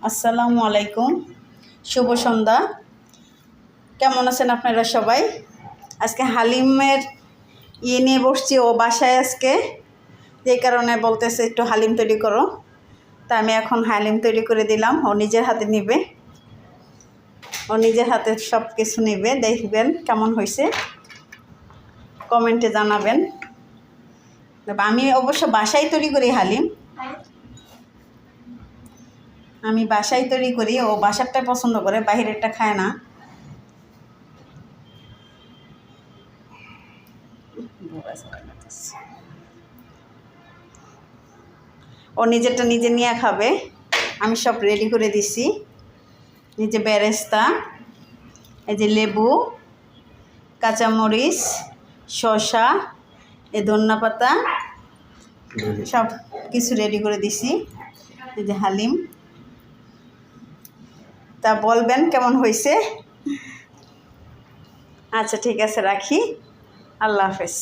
আসসালামু আলাইকুম, শুভ সন্ধ্যা। কেমন আছেন আপনারা সবাই? আজকে হালিমের নিয়ে বসছি, ও বাসায় আজকে, যেই কারণে বলতেছে একটু হালিম তৈরি করো। তা আমি এখন হালিম তৈরি করে দিলাম। ও নিজের হাতে নিবে, ও নিজের হাতে সব কিছু নেবে। দেখবেন কেমন হয়েছে, কমেন্টে জানাবেন। আমি অবশ্য বাসায় তৈরি করি হালিম, আমি বাসায় তৈরি করি। ও বাসারটা পছন্দ করে, বাইরেরটা খায় না। ও নিজেরটা নিজে নিয়ে খাবে। আমি সব রেডি করে দিছি। নিজে বেরেস্তা, এই যে লেবু, কাঁচামরিচ, শসা, এই ধনিয়া পাতা, সব কিছু রেডি করে দিছি। এই যে হালিম। তা বলবেন কেমন হয়েছে। আচ্ছা ঠিক আছে, রাখি। আল্লাহ হাফেজ।